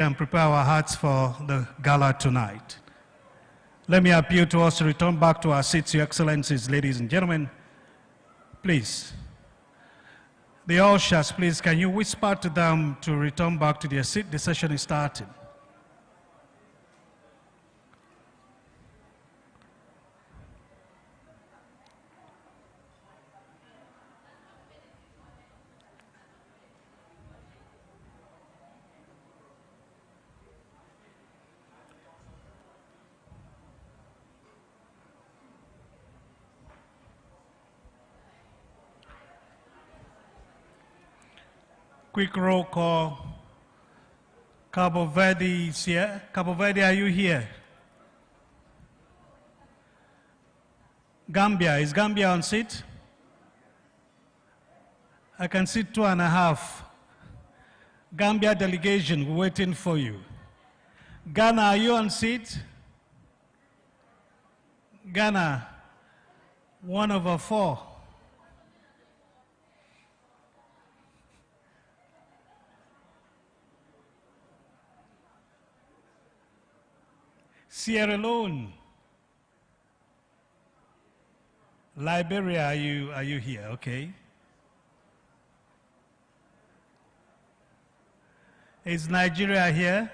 and prepare our hearts for the gala tonight. Let me appeal to us to return back to our seats, Your Excellencies, ladies and gentlemen. Please. The ushers, please, can you whisper to them to return back to their seat? The session is starting. Quick roll call. Cabo Verde is here. Cabo Verde, are you here? Gambia, is Gambia on seat? I can see 2.5. Gambia delegation, we're waiting for you. Ghana, are you on seat? Ghana, 1/4. Sierra Leone. Liberia, are you here? Okay. Is Nigeria here?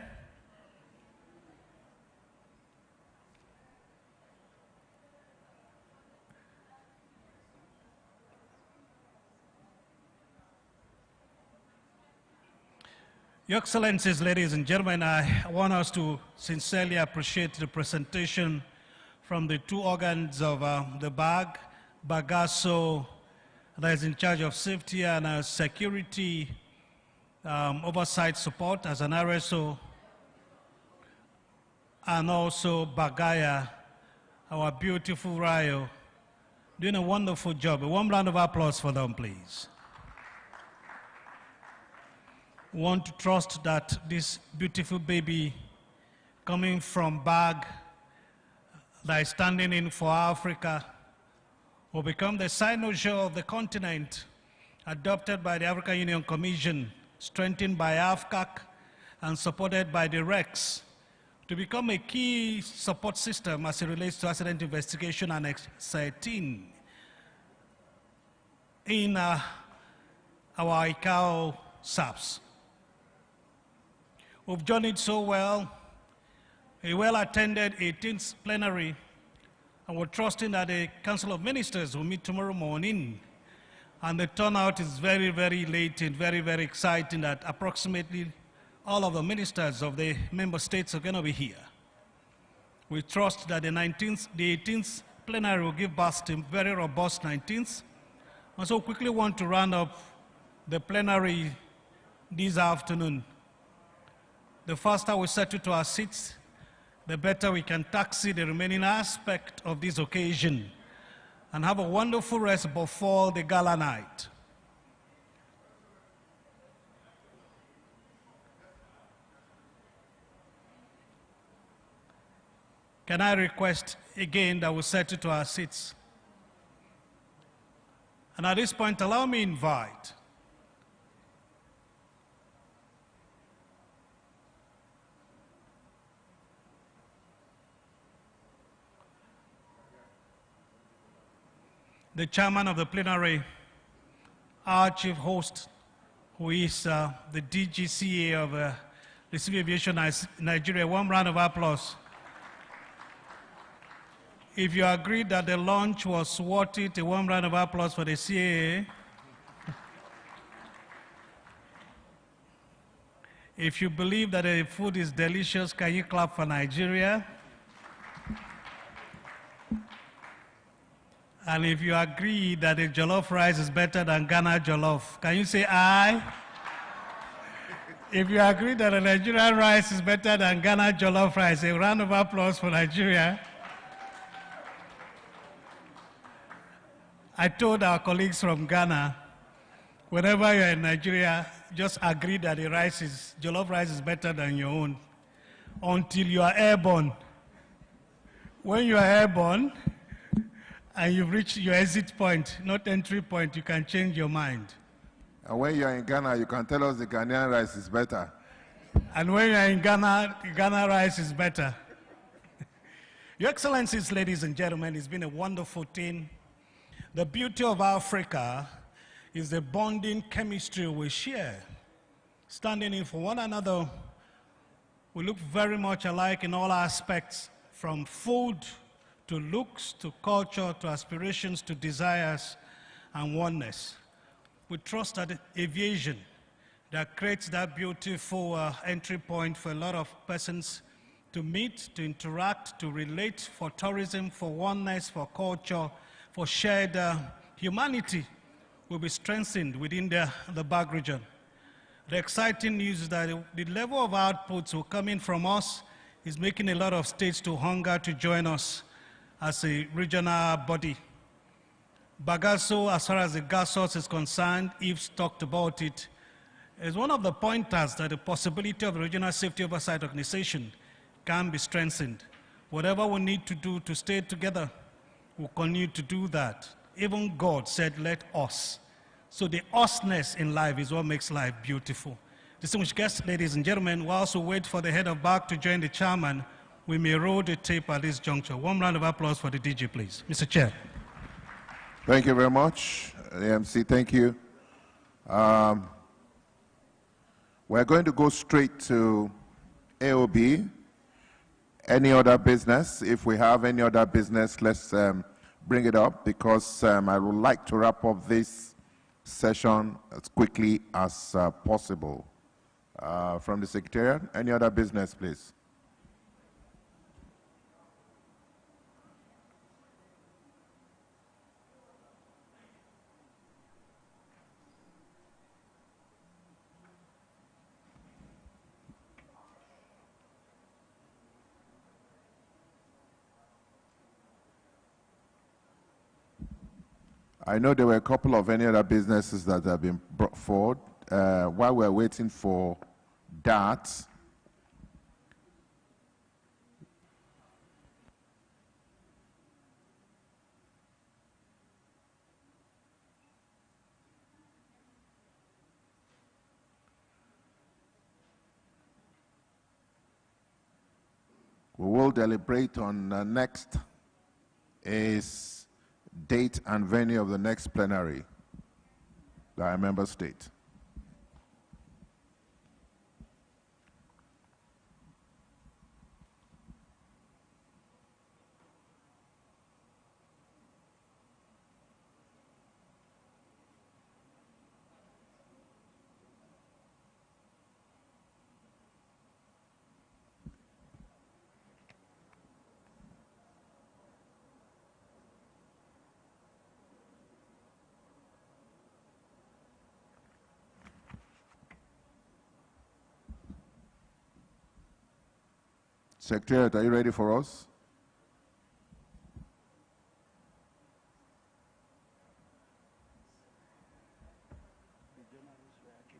Your Excellencies, ladies and gentlemen, I want us to sincerely appreciate the presentation from the two organs of the BAG, Bagasso, that is in charge of safety and security oversight support as an RSO, and also Bagaya, our beautiful Rio, doing a wonderful job. A warm round of applause for them, please. We want to trust that this beautiful baby coming from BAG that is standing in for Africa will become the cynosure of the continent, adopted by the African Union Commission, strengthened by AFCAC, and supported by the REX, to become a key support system as it relates to accident investigation and setting in our ICAO SAPS. We've journeyed so well, a well-attended 18th plenary, and we're trusting that the Council of Ministers will meet tomorrow morning. And the turnout is very, very late and very, very exciting that approximately all of the ministers of the member states are going to be here. We trust that the 18th plenary will give birth to very robust 19th. And so quickly want to round up the plenary this afternoon. The faster we settle to our seats, the better we can taxi the remaining aspect of this occasion and have a wonderful rest before the gala night. Can I request again that we settle to our seats? And at this point, allow me to invite the chairman of the plenary, our chief host, who is the DGCA of the Civil Aviation Nigeria. One round of applause. If you agree that the lunch was worth it, a warm round of applause for the CAA. If you believe that the food is delicious, can you clap for Nigeria? And if you agree that the jollof rice is better than Ghana jollof, can you say aye? If you agree that the Nigerian rice is better than Ghana jollof rice, a round of applause for Nigeria. I told our colleagues from Ghana, whenever you're in Nigeria, just agree that the jollof rice is better than your own until you are airborne. When you are airborne, and you've reached your exit point, not entry point, you can change your mind. And when you're in Ghana, you can tell us the Ghanaian rice is better. And when you're in Ghana, Ghana rice is better. Your Excellencies, ladies and gentlemen, it's been a wonderful thing. The beauty of Africa is the bonding chemistry we share. Standing in for one another, we look very much alike in all aspects, from food to looks to culture to aspirations to desires and oneness. We trust that aviation that creates that beautiful entry point for a lot of persons to meet, to interact, to relate, for tourism, for oneness, for culture, for shared humanity will be strengthened within the BAG region. The exciting news is that the level of outputs will come in from us is making a lot of states to hunger to join us as a regional body. Bagasso, as far as the gas source is concerned, Yves talked about it, is one of the pointers that the possibility of the Regional Safety Oversight Organization can be strengthened. Whatever we need to do to stay together, we'll continue to do that. Even God said, let us. So the usness in life is what makes life beautiful. Distinguished guests, ladies and gentlemen, whilst we wait for the head of BAG to join the chairman, we may roll the tape at this juncture. One round of applause for the DG, please. Mr. Chair. Thank you very much, AMC. Thank you. We're going to go straight to AOB. Any other business? If we have any other business, let's bring it up, because I would like to wrap up this session as quickly as possible. From the Secretariat, any other business, please? I know there were a couple of any other businesses that have been brought forward. While we're waiting for that, we will deliberate on next is date and venue of the next plenary by a member state. Secretariat, are you ready for us?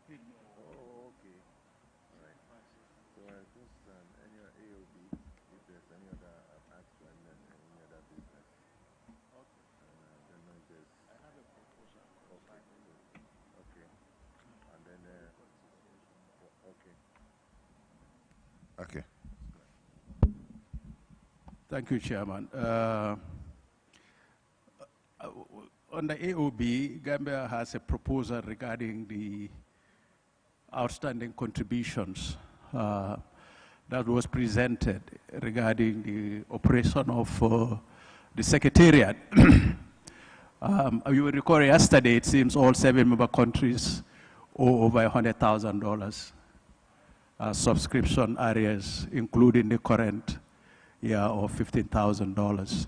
Oh, okay. All right. So just any AOB, if there's any other action and any other business. Okay. Then there's. I have a proposal. Okay. Okay. And then. Okay. Okay. Thank you, Chairman. On the AOB, Gambia has a proposal regarding the outstanding contributions that was presented regarding the operation of the Secretariat. You will recall yesterday, it seems all 7 member countries owe over $100,000 subscription areas, including the current year of $15,000.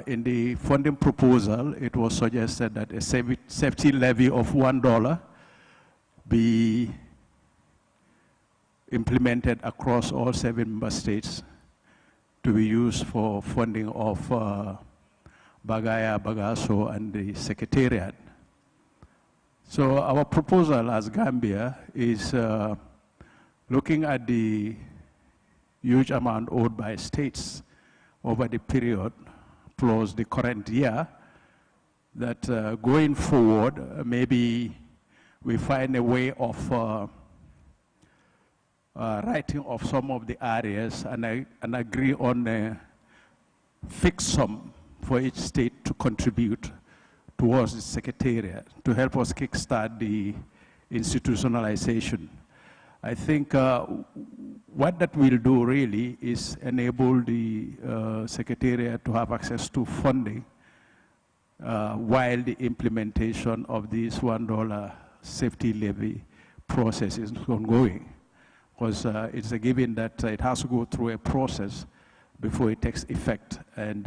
In the funding proposal, it was suggested that a safety levy of $1 be implemented across all 7 member states to be used for funding of Bagaya, Bagasso, and the Secretariat. So our proposal as Gambia is looking at the huge amount owed by states over the period plus the current year, that going forward, maybe we find a way of writing of some of the areas and agree on a fixed sum for each state to contribute towards the secretariat to help us kickstart the institutionalization. I think what that will do really is enable the secretariat to have access to funding while the implementation of this $1 safety levy process is ongoing. Because it's a given that it has to go through a process before it takes effect, and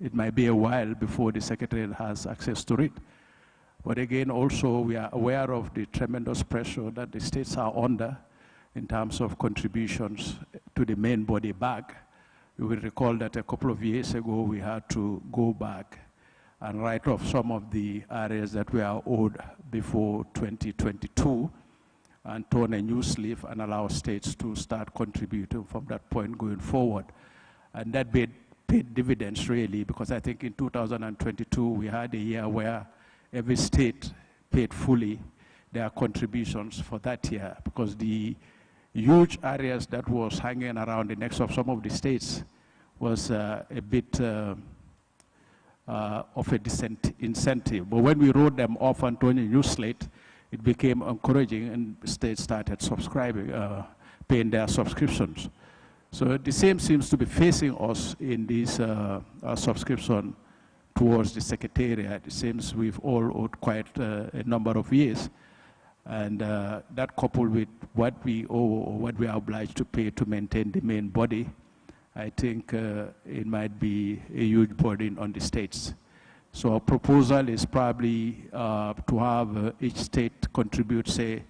it might be a while before the secretariat has access to it. But again, also, we are aware of the tremendous pressure that the states are under in terms of contributions to the main body bag. You will recall that a couple of years ago, we had to go back and write off some of the areas that we are owed before 2022 and turn a new sleeve and allow states to start contributing from that point going forward. And that paid dividends really, because I think in 2022, we had a year where every state paid fully their contributions for that year, because the huge areas that was hanging around the necks of some of the states was a bit of a incentive. But when we wrote them off and turned a new slate, it became encouraging and states started subscribing, paying their subscriptions. So the same seems to be facing us in this subscription towards the secretariat. It seems we've all owed quite a number of years. And that coupled with what we owe or what we are obliged to pay to maintain the main body, I think it might be a huge burden on the states. So our proposal is probably to have each state contribute, say,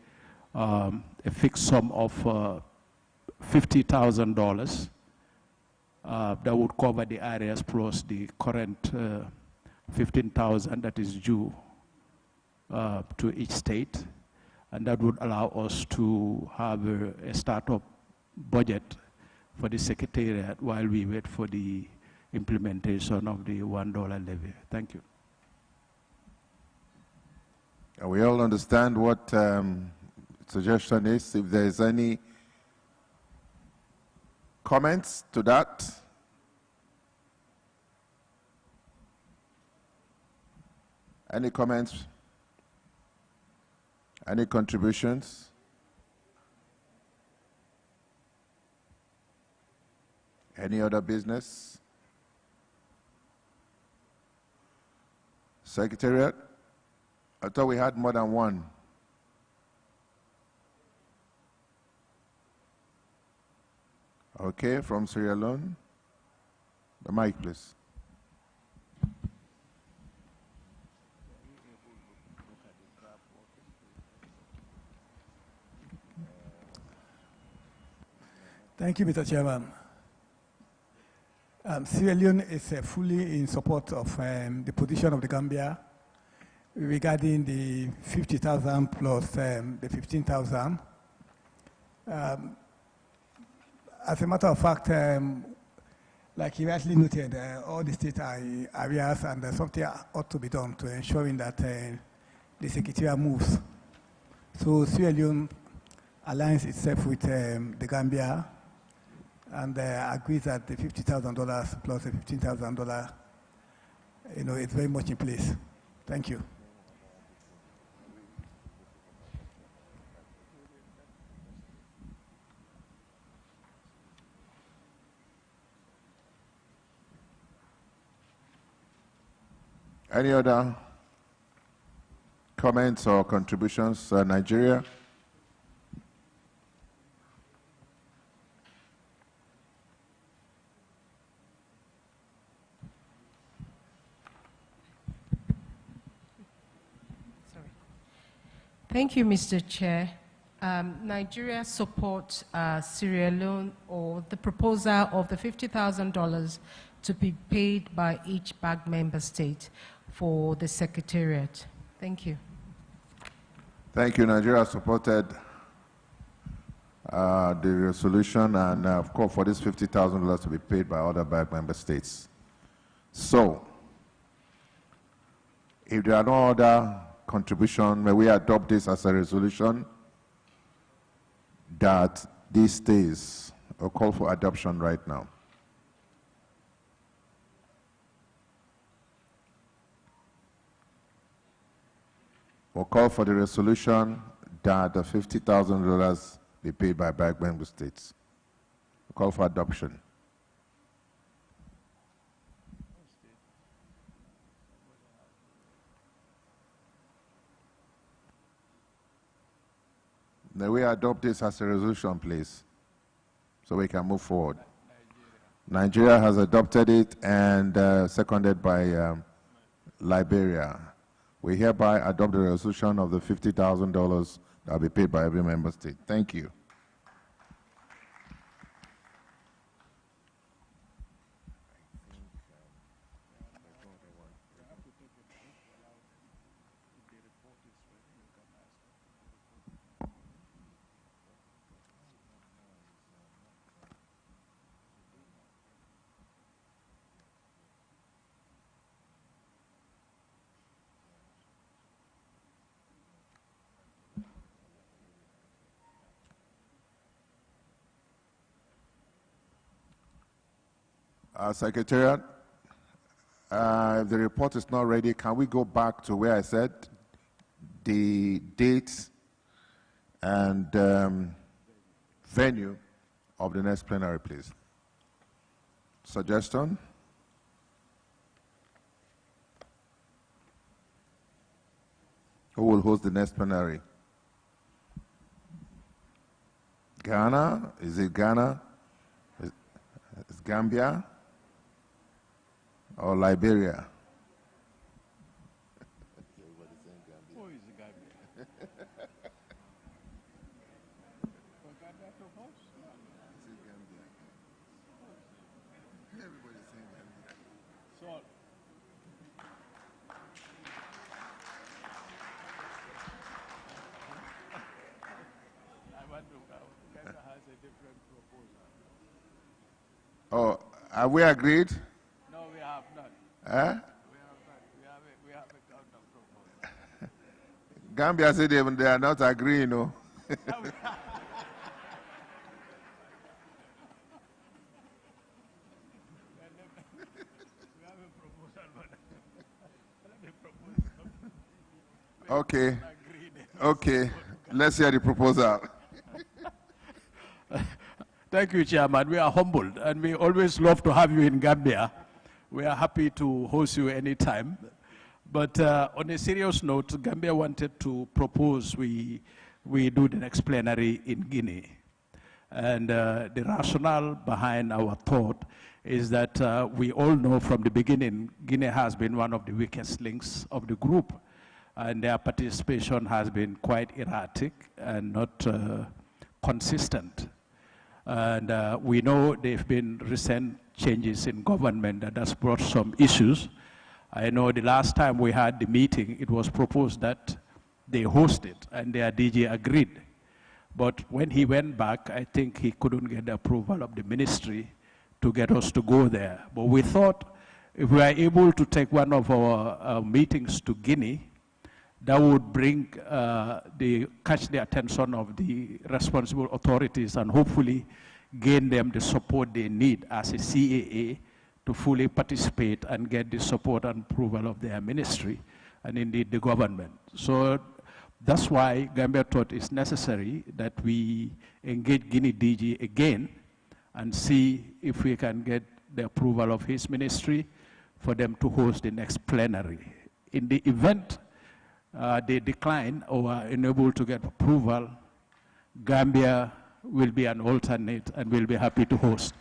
a fixed sum of $50,000 that would cover the areas plus the current $15,000 that is due to each state. And that would allow us to have a startup budget for the secretariat while we wait for the implementation of the $1 levy. Thank you. We all understand what suggestion is. If there's any comments to that? Any comments? Any contributions? Any other business? Secretariat? I thought we had more than one. Okay, from Sierra Leone. The mic, please. Thank you, Mr. Chairman. Sierra Leone is fully in support of the position of the Gambia regarding the 50,000 plus the 15,000. As a matter of fact, like you rightly noted, all the states are in areas, and something ought to be done to ensuring that the secretariat moves. So Sierra Leone aligns itself with the Gambia and agrees that the $50,000 plus the $15,000, is very much in place. Thank you. Any other comments or contributions? Nigeria? Thank you, Mr. Chair. Nigeria supports Sierra Leone or the proposal of the $50,000 to be paid by each BAG member state for the secretariat. Thank you. Thank you. Nigeria supported the resolution and, of course, for this $50,000 to be paid by other BAG member states. So, if there are no other contribution, may we adopt this as a resolution that these days. I'll call for adoption right now. We'll call for the resolution that the $50,000 be paid by member states. We'll call for adoption. May we adopt this as a resolution, please, so we can move forward. Nigeria has adopted it and seconded by Liberia. We hereby adopt the resolution of the $50,000 that will be paid by every member state. Thank you. Secretariat, if the report is not ready, can we go back to where I said the dates and venue of the next plenary, please? Suggestion? Who will host the next plenary? Ghana? Is it Ghana? Is Gambia? Or Liberia? Who is Gambia? Gambia to host? Everybody's saying Gambia. So, I want to, Gambia has a different proposal. Oh, have we agreed? No, we have not. Eh? We have not. We have a counter proposal. Gambia said they are not agreeing, no? Okay. Okay. Let's hear the proposal. Thank you, Chairman. We are humbled, and we always love to have you in Gambia. We are happy to host you anytime. But on a serious note, Gambia wanted to propose we do the next plenary in Guinea. And the rationale behind our thought is that we all know from the beginning, Guinea has been one of the weakest links of the group. And their participation has been quite erratic and not consistent. And we know there have been recent changes in government that has brought some issues. I know the last time we had the meeting, it was proposed that they host it, and their DG agreed. But when he went back, I think he couldn't get the approval of the ministry to get us to go there. But we thought if we are able to take one of our meetings to Guinea, that would bring catch the attention of the responsible authorities and hopefully gain them the support they need as a CAA to fully participate and get the support and approval of their ministry and indeed the government. So that's why Gambia thought it's necessary that we engage Guinea DG again and see if we can get the approval of his ministry for them to host the next plenary. In the event they decline or are unable to get approval, Gambia will be an alternate and will be happy to host.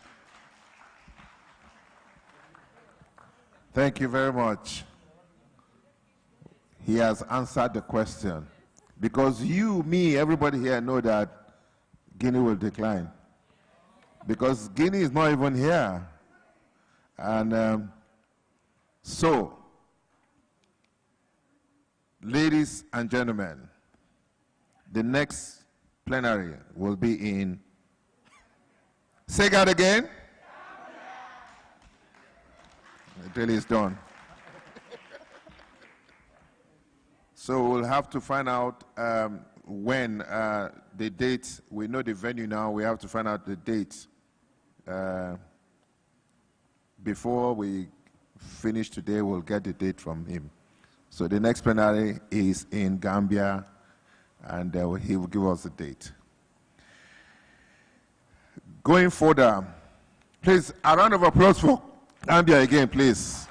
Thank you very much. He has answered the question. Because you, me, everybody here know that Guinea will decline. Because Guinea is not even here. And so, ladies and gentlemen, the next plenary will be in, say that again. The drill is done. So we'll have to find out when the date, we know the venue now, we have to find out the date. Before we finish today, we'll get the date from him. So the next plenary is in Gambia, and he will give us the date. Going further, please, a round of applause for Gambia again, please.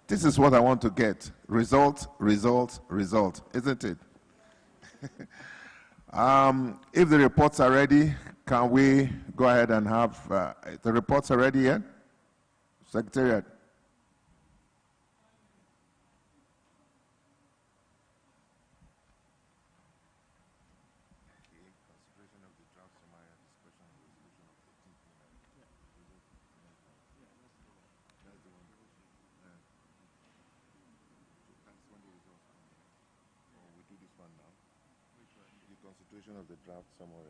This is what I want to get. Result, result, result, isn't it? If the reports are ready, can we go ahead and have the reports are ready yet? Secretariat. Constitution of the draft summary,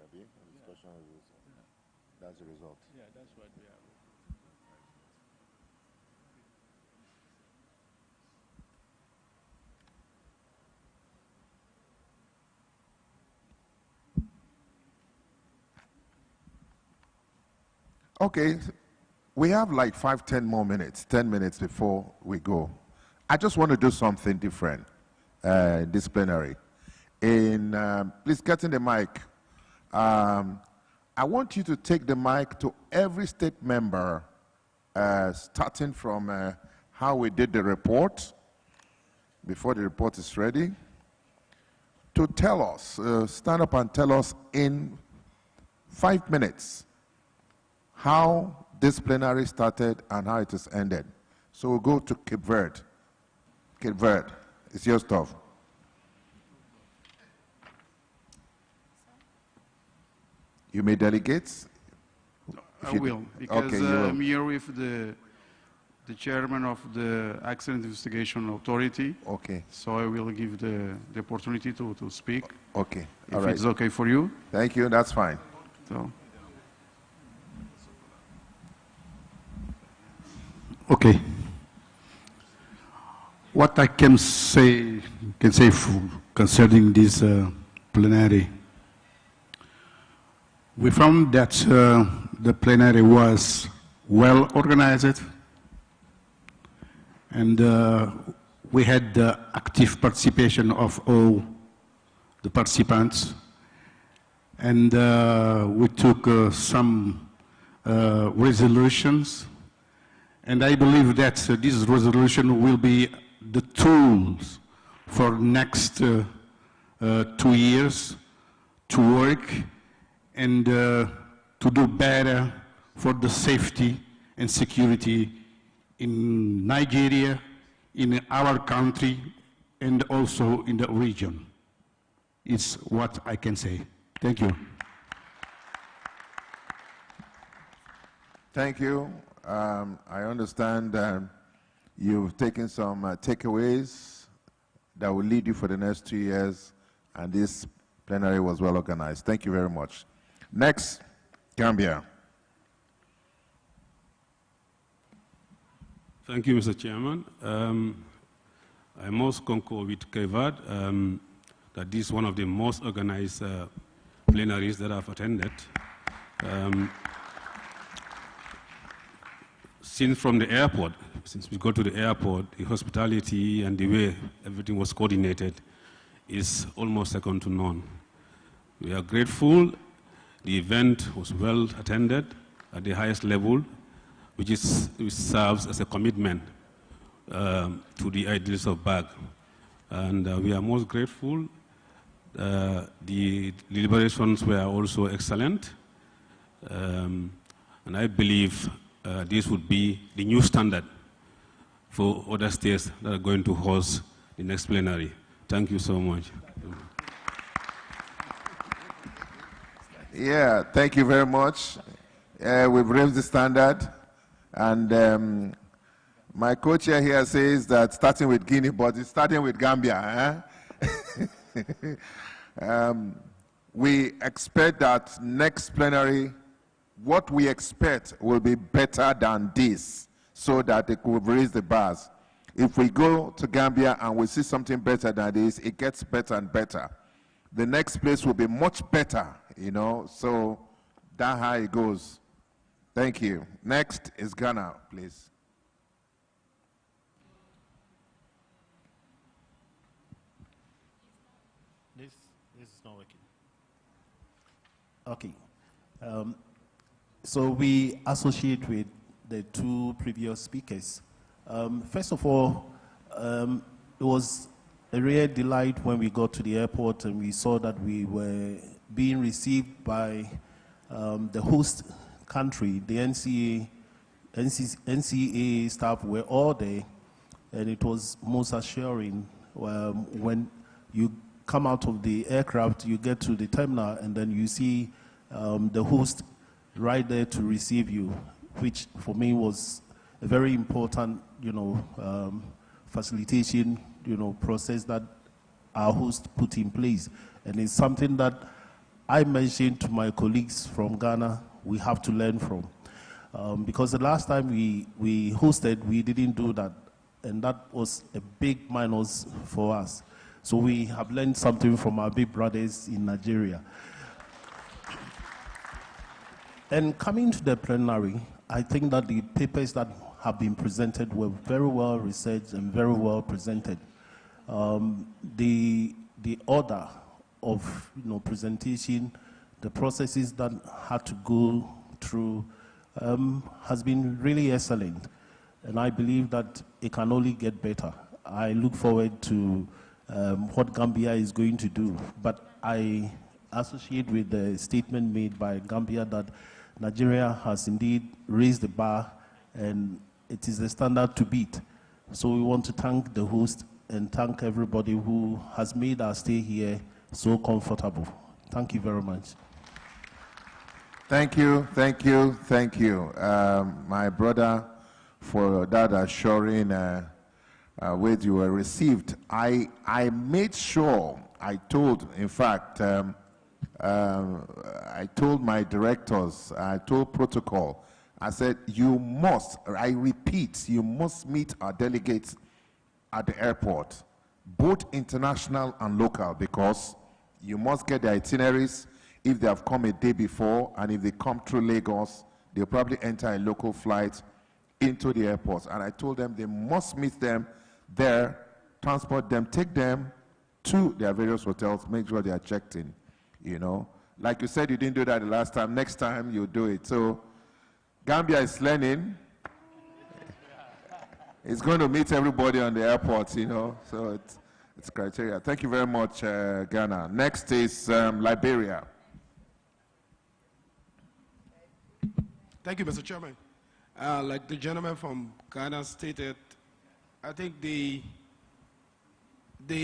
discussion of the result. That's the result. Yeah, that's what we have. Okay, we have like 10 more minutes, 10 minutes before we go. I just want to do something different this plenary. Please get in the mic. I want you to take the mic to every state member, starting from how we did the report, before the report is ready, to tell us, stand up and tell us in 5 minutes how this plenary started and how it has ended. So we'll go to Cape Verde. Cape Verde, it's your stuff. You may delegate? I will, because okay, I'm here with the chairman of the Accident Investigation Authority. Okay. So I will give the opportunity to speak. Okay. If it's okay for you. Thank you, that's fine. So. Okay. What I can say concerning this plenary, we found that the plenary was well organized, and we had the active participation of all the participants, and we took some resolutions, and I believe that this resolution will be the tools for next 2 years to work and to do better for the safety and security in Nigeria, in our country, and also in the region. It's what I can say. Thank you. Thank you. I understand you've taken some takeaways that will lead you for the next 2 years, and this plenary was well organized. Thank you very much. Next, Gambia. Thank you, Mr. Chairman. I must concur with Kevad that this is one of the most organized plenaries that I've attended. Since from the airport, since we go to the airport, the hospitality and the way everything was coordinated is almost second to none. We are grateful. The event was well attended at the highest level, which serves as a commitment to the ideals of BAG. And we are most grateful. The deliberations were also excellent. And I believe this would be the new standard for other states that are going to host the next plenary. Thank you so much. Yeah, thank you very much. We've raised the standard, and my co-chair here says that starting with Guinea, but it's starting with Gambia. We expect that next plenary, what we expect will be better than this, so that they could raise the bars. if we go to Gambia and we see something better than this, it gets better and better. The next place will be much better, you know, so that's how it goes. Thank you. Next is Ghana, please. This is not working. Okay. So we associate with the two previous speakers. First of all, it was a real delight when we got to the airport and we saw that we were being received by the host country. The NCA staff were all there, and it was most assuring. When you come out of the aircraft, you get to the terminal, and then you see the host right there to receive you, which for me was a very important, facilitation, process that our host put in place. And it's something that I mentioned to my colleagues from Ghana we have to learn from. Because the last time we hosted, we didn't do that. And that was a big minus for us. So we have learned something from our big brothers in Nigeria. And coming to the plenary, I think that the papers that have been presented were very well researched and very well presented. The order of presentation, the processes that had to go through has been really excellent. And I believe that it can only get better. I look forward to what Gambia is going to do. But I associate with the statement made by Gambia that Nigeria has indeed raised the bar and it is the standard to beat. So we want to thank the host and thank everybody who has made our stay here so comfortable. Thank you very much. Thank you, thank you, thank you. My brother, for that assuring way you were received. I made sure, I told, in fact, I told my directors, I told protocol, I said, you must, I repeat, you must meet our delegates at the airport, both international and local, because you must get the itineraries. If they have come a day before, and if they come through Lagos, they'll probably enter a local flight into the airport. And I told them they must meet them there, transport them, take them to their various hotels, make sure they are checked in, Like you said, you didn't do that the last time. Next time, you'll do it. So Gambia is learning. It's going to meet everybody on the airport, So it's criteria. Thank you very much, Ghana. Next is Liberia. Thank you, Mr. Chairman. Like the gentleman from Ghana stated, I think the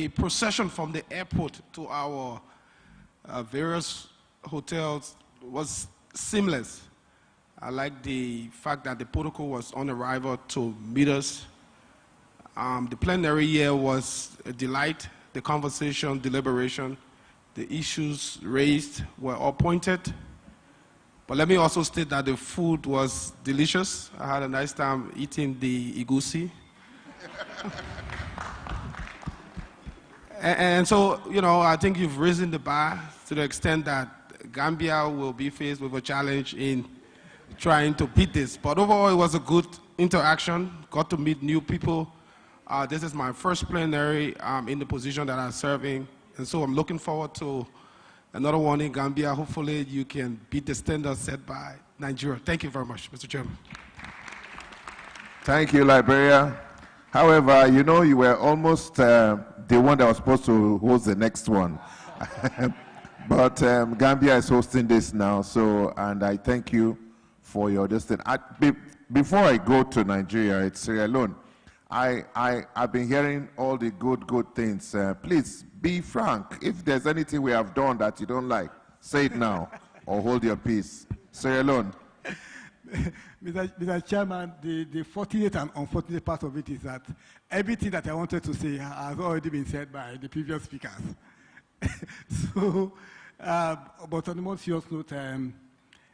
procession from the airport to our various hotels was seamless. I like the fact that the protocol was on arrival to meet us. The plenary here was a delight. The conversation, deliberation, the issues raised were all pointed. But let me also state that the food was delicious. I had a nice time eating the igusi. and so, I think you've risen the bar to the extent that Gambia will be faced with a challenge in trying to beat this. But overall, it was a good interaction. Got to meet new people. This is my first plenary in the position that I'm serving. And so I'm looking forward to another one in Gambia. Hopefully you can beat the standards set by Nigeria. Thank you very much, Mr. Chairman. Thank you, Liberia. However, you were almost the one that was supposed to host the next one. But Gambia is hosting this now, and I thank you for your destiny. Before I go to Nigeria, it's Sierra Leone. I've been hearing all the good things. Please be frank. If there's anything we have done that you don't like, say it now or hold your peace. Sierra Leone. Mr. Chairman, the fortunate and unfortunate part of it is that everything that I wanted to say has already been said by the previous speakers. So, but on the most serious note,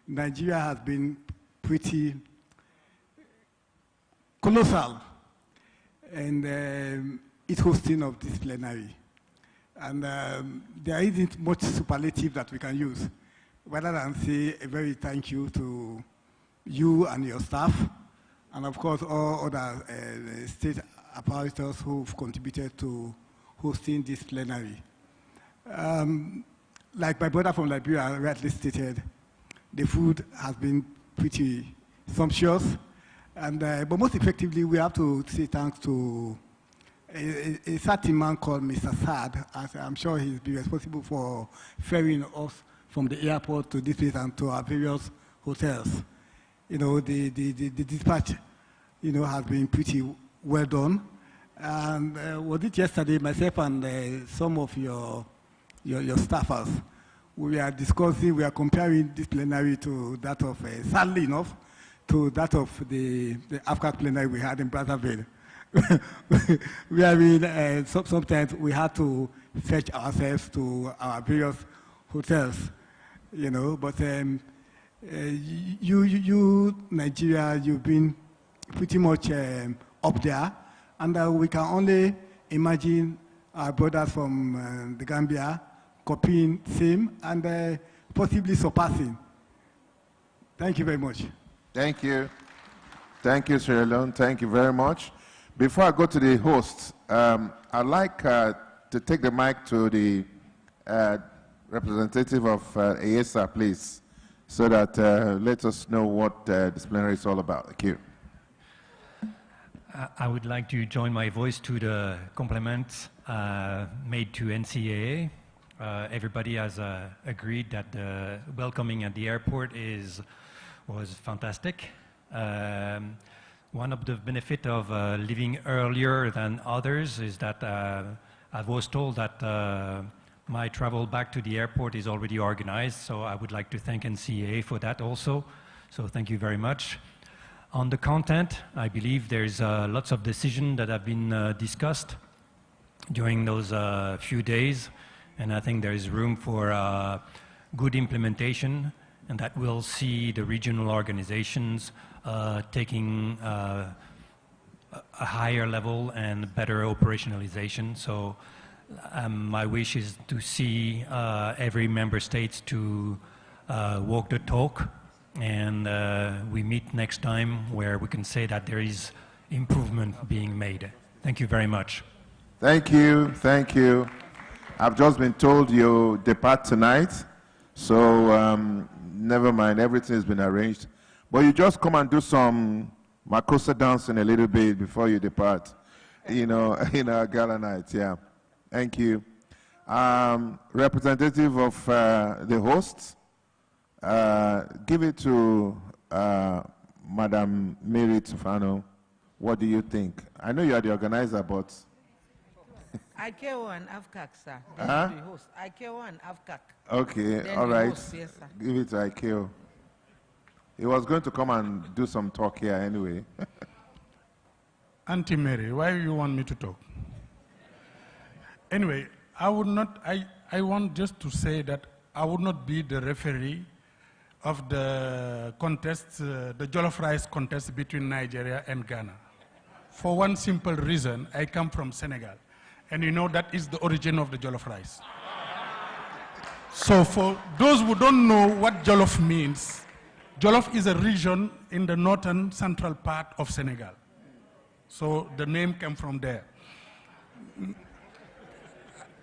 Nigeria has been pretty colossal and its hosting of this plenary. And there isn't much superlative that we can use, rather than say a very thank you to you and your staff, and of course all other state apparatus who've contributed to hosting this plenary. Like my brother from Liberia rightly stated, the food has been pretty sumptuous, and but most effectively we have to say thanks to a certain man called Mr. Sad, as I'm sure he's been responsible for ferrying us from the airport to this place and to our various hotels. You know, the dispatch, you know, has been pretty well done. And was it yesterday, myself and some of your staffers, we are discussing, we are comparing this plenary to that of, sadly enough, to that of the AFCAC plenary we had in Brazzaville. Sometimes we had to fetch ourselves to our various hotels, you know, but you, Nigeria, you've been pretty much up there, and we can only imagine our brothers from the Gambia copying same and possibly surpassing. Thank you very much. Thank you. Thank you, Sierra Leone. Thank you very much. Before I go to the host, I'd like to take the mic to the representative of ESA, please, so that let us know what this plenary is all about. Thank you. I would like to join my voice to the compliments made to NCAA. Everybody has agreed that the welcoming at the airport was fantastic. One of the benefits of leaving earlier than others is that I was told that my travel back to the airport is already organized, so I would like to thank NCAA for that also. So thank you very much. On the content, I believe there's lots of decisions that have been discussed during those few days, and I think there is room for good implementation, and that will see the regional organizations taking a higher level and better operationalization. So my wish is to see every member state to walk the talk, and we meet next time where we can say that there is improvement being made. Thank you very much. Thank you. Thank you. I've just been told you depart tonight, so never mind, everything has been arranged. But you just come and do some Makosa dancing a little bit before you depart, you know, in our gala night, yeah. Thank you. Representative of the hosts, give it to Madam Mary Tufano. What do you think? I know you are the organizer, but... IKO and AFCAC, sir. The host. IKO and AFCAC. Okay, then all right. Host, yes, sir. Give it to IKO. He was going to come and do some talk here anyway. Auntie Mary, why you want me to talk? Anyway, I want just to say that I would not be the referee of the contest, the jollof rice contest between Nigeria and Ghana. For one simple reason, I come from Senegal. And you know that is the origin of the jollof rice. So for those who don't know what jollof means, jollof is a region in the northern central part of Senegal. So the name came from there.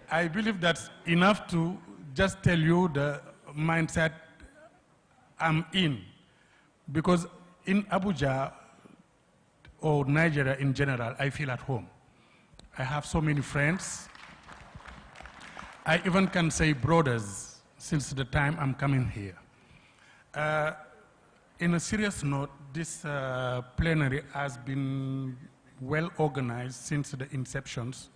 I believe that's enough to just tell you the mindset I'm in. Because in Abuja, or Nigeria in general, I feel at home. I have so many friends. I even can say brothers since the time I'm coming here. In a serious note, this plenary has been well organized since the inceptions,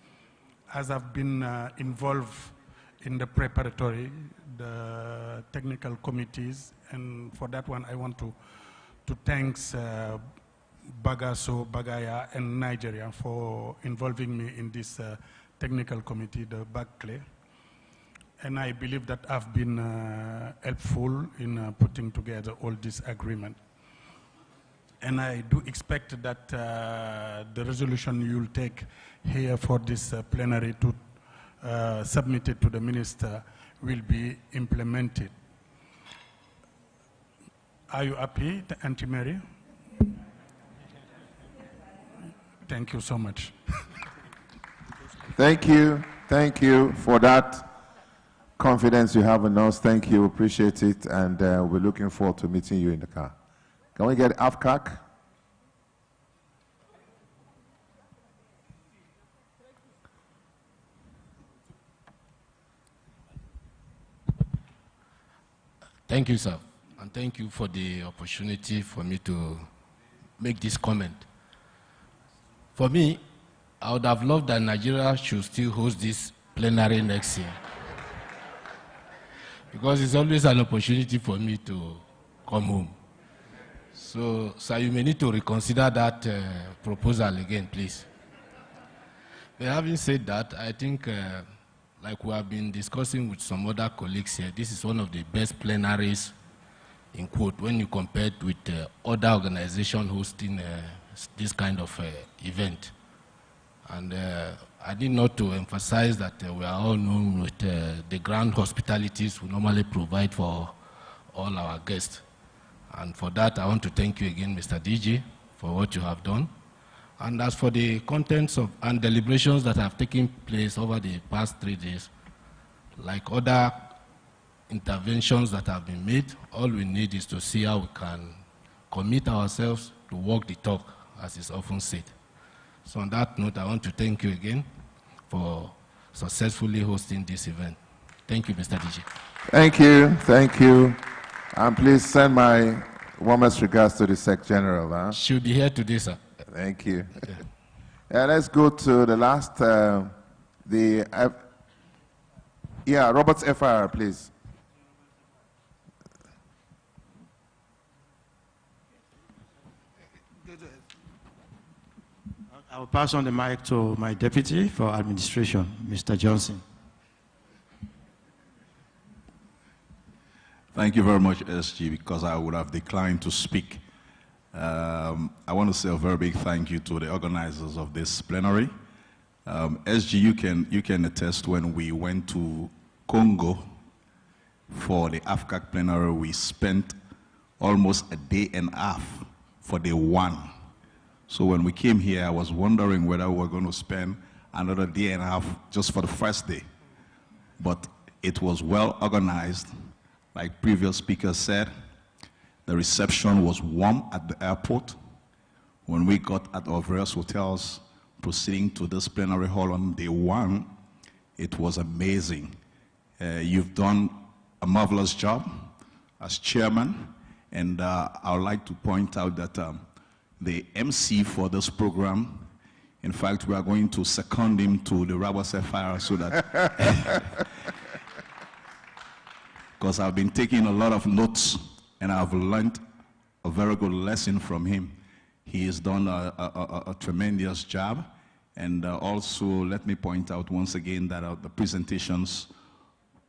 as I've been involved in the preparatory, the technical committees, and for that one I want to thank Bagaso, Bagaya, and Nigeria for involving me in this technical committee, the BACLE. And I believe that I've been helpful in putting together all this agreement. and I do expect that the resolution you'll take here for this plenary to submit it to the minister will be implemented. Are you happy, Auntie Mary? Thank you so much. Thank you for that confidence you have in us. Thank you, appreciate it, and we're looking forward to meeting you in the car. Can we get AFCAC? Thank you, sir, and thank you for the opportunity for me to make this comment. For me, I would have loved that Nigeria should still host this plenary next year, because it's always an opportunity for me to come home. So, sir, you may need to reconsider that proposal again, please. But having said that, I think, like we have been discussing with some other colleagues here, this is one of the best plenaries, in quote, when you compare it with other organizations hosting this kind of event. And I need not to emphasize that we are all known with the grand hospitalities we normally provide for all our guests. And for that, I want to thank you again, Mr. DG, for what you have done. And as for the contents of and deliberations that have taken place over the past 3 days, like other interventions that have been made, all we need is to see how we can commit ourselves to walk the talk, as is often said. So on that note, I want to thank you again for successfully hosting this event. Thank you, Mr. DG. Thank you. And please send my warmest regards to the Sec General. Huh? She'll be here today, sir. Thank you. Let's go to the last, Robert's FIR, please. I will pass on the mic to my deputy for administration, Mr. Johnson. Thank you very much, SG, because I would have declined to speak. I want to say a very big thank you to the organizers of this plenary. SG, you can attest when we went to Congo for the AFCAC plenary, we spent almost a day and a half for day one. So when we came here, I was wondering whether we were going to spend another day and a half just for the first day. But it was well organized. Like previous speakers said, the reception was warm at the airport. When we got at our various hotels proceeding to this plenary hall on day one, it was amazing. You've done a marvelous job as chairman, and I would like to point out that the MC for this program, in fact, we are going to second him to the Roberts FIR so that, because I've been taking a lot of notes and I've learned a very good lesson from him. He has done a tremendous job. And also, let me point out once again that the presentations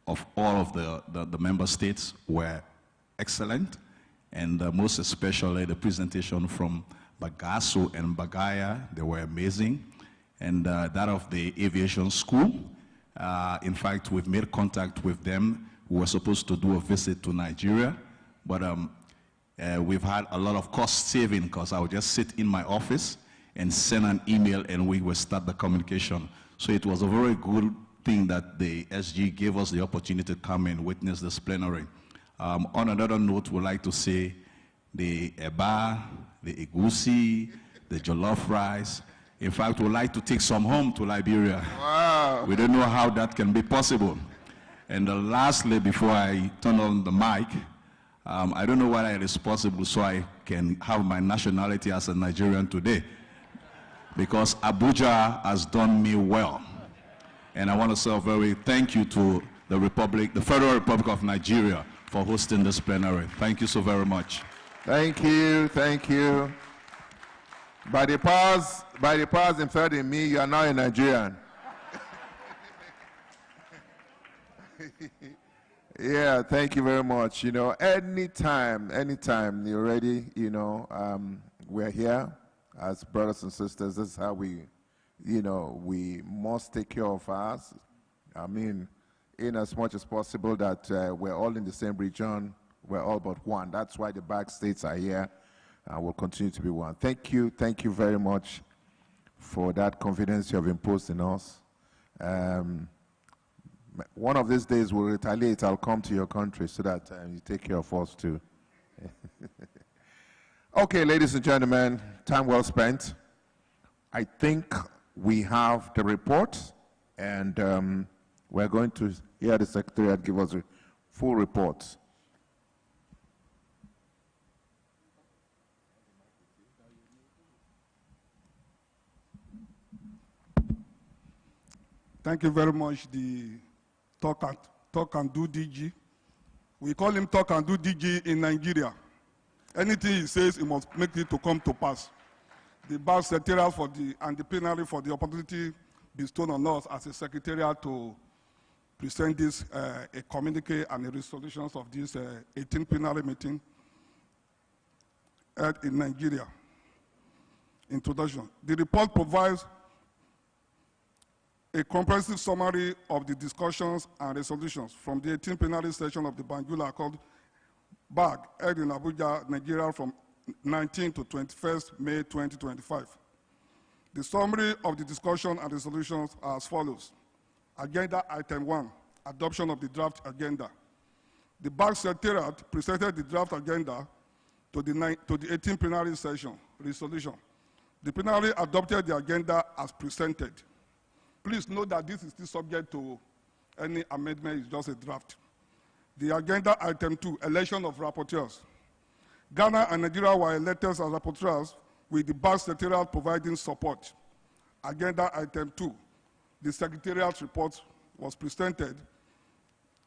of all of the member states were excellent. And most especially the presentation from Bagasso and Bagaya, they were amazing. And that of the aviation school, in fact, we've made contact with them. We were supposed to do a visit to Nigeria, but we've had a lot of cost saving because I would just sit in my office and send an email and we will start the communication. So it was a very good thing that the SG gave us the opportunity to come and witness this plenary. On another note, we'd like to say the eba, the egusi, the jollof rice. In fact, we'd like to take some home to Liberia. Wow. We don't know how that can be possible. And lastly, before I turn on the mic, I don't know whether it is possible so I can have my nationality as a Nigerian today, because Abuja has done me well. And I want to say a very thank you to the Federal Republic of Nigeria for hosting this plenary. Thank you so very much. Thank you. By the powers inferred in me, you are now a Nigerian. Yeah, thank you very much. You know, anytime you're ready, you know, we're here as brothers and sisters. This is how we, we must take care of us. I mean, in as much as possible that we're all in the same region, we're all but one. That's why the back states are here and will continue to be one. Thank you very much for that confidence you have imposed in us. One of these days we'll retaliate. I'll come to your country so that you take care of us too. Okay, ladies and gentlemen, time well spent. I think we have the report, and we're going to hear the Secretariat give us a full report. Thank you very much, the Talk and Do DG. We call him Talk and Do DG in Nigeria. Anything he says, he must make it to come to pass. The BAG Secretariat and the plenary for the opportunity bestowed on us as a secretariat to present this, a communique and the resolutions of this 18th plenary meeting held in Nigeria. Introduction. The report provides a comprehensive summary of the discussions and resolutions from the 18th plenary session of the BANJUL Accord BAG held in Abuja, Nigeria from 19 to 21st May 2025. The summary of the discussion and resolutions are as follows. Agenda Item 1, Adoption of the Draft Agenda. The BAG Secretariat presented the draft agenda to the 18th plenary session resolution. The plenary adopted the agenda as presented. Please note that this is still subject to any amendment, it's just a draft. The agenda Item 2, Election of Rapporteurs. Ghana and Nigeria were elected as rapporteurs with the BAG Secretariat providing support. Agenda Item 2, the Secretariat report was presented.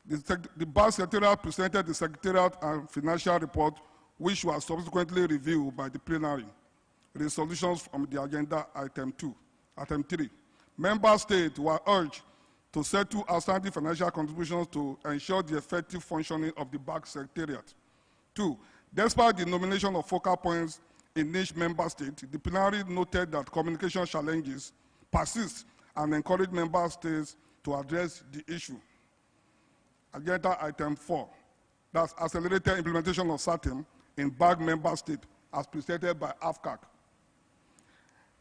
The BAG Secretariat presented the Secretariat and financial report, which was subsequently reviewed by the plenary. Resolutions from the agenda Item 2. Item 3. Member states were urged to settle outstanding financial contributions to ensure the effective functioning of the BAG Secretariat. 2. Despite the nomination of focal points in each member state, the plenary noted that communication challenges persist and encouraged member states to address the issue. Agenda Item 4, that's accelerated implementation of SATEM in BAG member state as presented by AFCAC.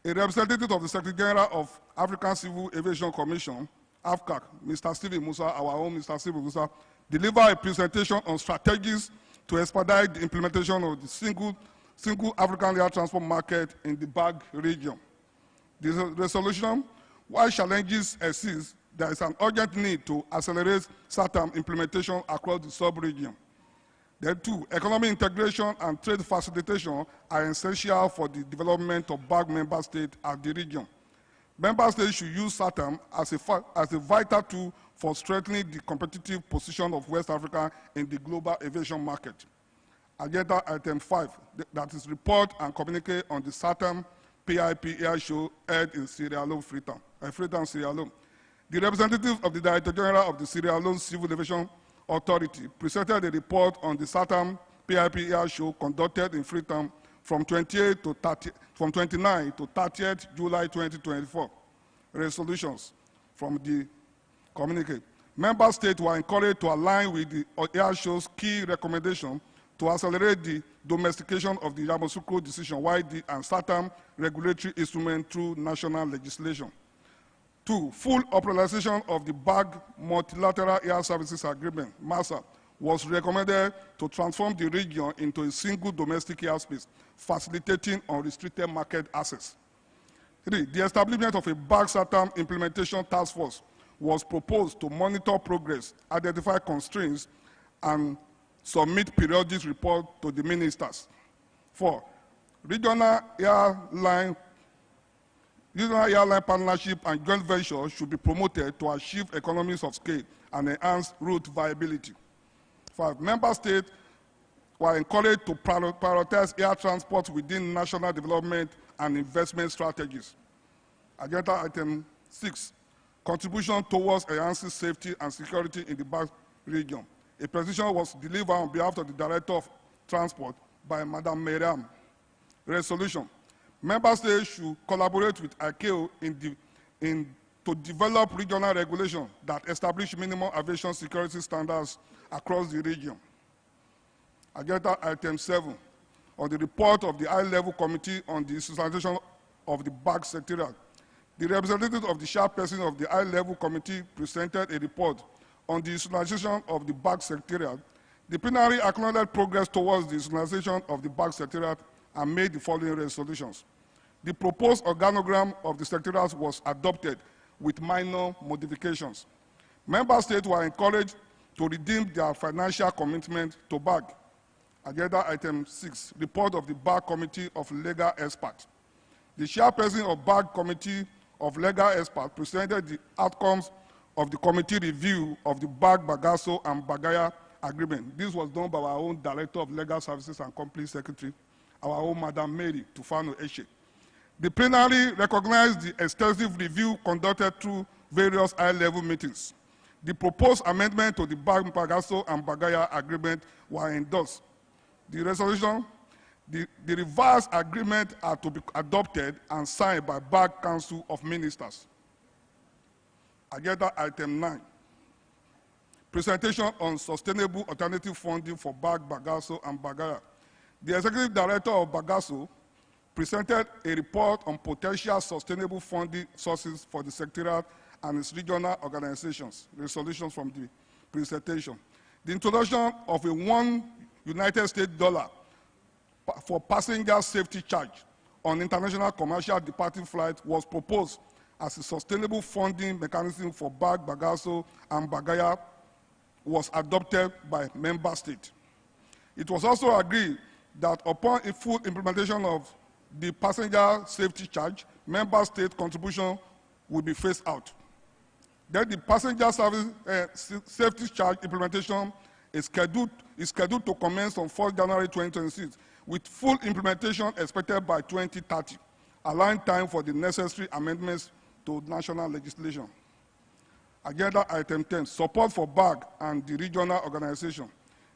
A representative of the Secretary General of African Civil Aviation Commission, AFCAC, Mr. Stephen Musa, our own Mr. Stephen Musa, delivered a presentation on strategies to expedite the implementation of the single African air transport market in the BAG region. The resolution, while challenges exist, there is an urgent need to accelerate SATAM implementation across the sub-region. Then 2, economic integration and trade facilitation are essential for the development of BAG member states and the region. Member states should use SATAM as a vital tool for strengthening the competitive position of West Africa in the global aviation market. Agenda Item 5, that is report and communicate on the SATAM PIP air show held in Sierra Leone, Freetown, Sierra Leone. The representative of the Director General of the Sierra Leone Civil Aviation Authority presented a report on the SATAM PIP air show conducted in Freetown from 29 to 30th July 2024. Resolutions from the communique. Member states were encouraged to align with the air show's key recommendation to accelerate the domestication of the Yamoussoukro decision and SATAM regulatory instrument through national legislation. 2, full operationalization of the BAG Multilateral Air Services Agreement, MASA, was recommended to transform the region into a single domestic airspace, facilitating unrestricted market access. 3, the establishment of a BAG SATAM implementation task force was proposed to monitor progress, identify constraints, and submit periodic reports to the ministers. 4, regional airline partnership and joint venture should be promoted to achieve economies of scale and enhance route viability. 5, member states were encouraged to prioritize air transport within national development and investment strategies. Agenda Item 6, contribution towards enhancing safety and security in the BAG region. A presentation was delivered on behalf of the Director of Transport by Madam Miriam. Resolution. Member States should collaborate with ICAO to develop regional regulations that establish minimum aviation security standards across the region. Agenda item 7, on the report of the high-level committee on the institutionalization of the BAG Secretariat. The representative of the chairperson of the high-level committee presented a report on the institutionalization of the BAG Secretariat. The plenary acknowledged progress towards the institutionalization of the BAG Secretariat and made the following resolutions. The proposed organogram of the Secretariat was adopted with minor modifications. Member States were encouraged to redeem their financial commitment to BAG. Agenda item 6, report of the BAG Committee of Legal Experts. The chairperson of BAG Committee of Legal Experts presented the outcomes of the committee review of the BAG, Bagasso, and Bagaya agreement. This was done by our own Director of Legal Services and Company Secretary, our own Madam Mary Tufano Eshe. The plenary recognized the extensive review conducted through various high-level meetings. The proposed amendment to the BAG, Bagasso, and Bagaya agreement were endorsed. The resolution, the revised agreement are to be adopted and signed by BAG Council of Ministers. Agenda item 9, presentation on sustainable alternative funding for BAG, Bagasso, and Bagaya. The Executive Director of Bagasso presented a report on potential sustainable funding sources for the Secretariat and its regional organizations. Resolutions from the presentation. The introduction of a $1 United States for passenger safety charge on international commercial departing flights was proposed as a sustainable funding mechanism for BAG, Bagasso, and Bagaya was adopted by member states. It was also agreed that upon a full implementation of the passenger safety charge, member state contribution will be phased out. Then the passenger service safety charge implementation is scheduled to commence on 4 January 2026, with full implementation expected by 2030, allowing time for the necessary amendments to national legislation. Agenda item 10, support for BAG and the regional organization.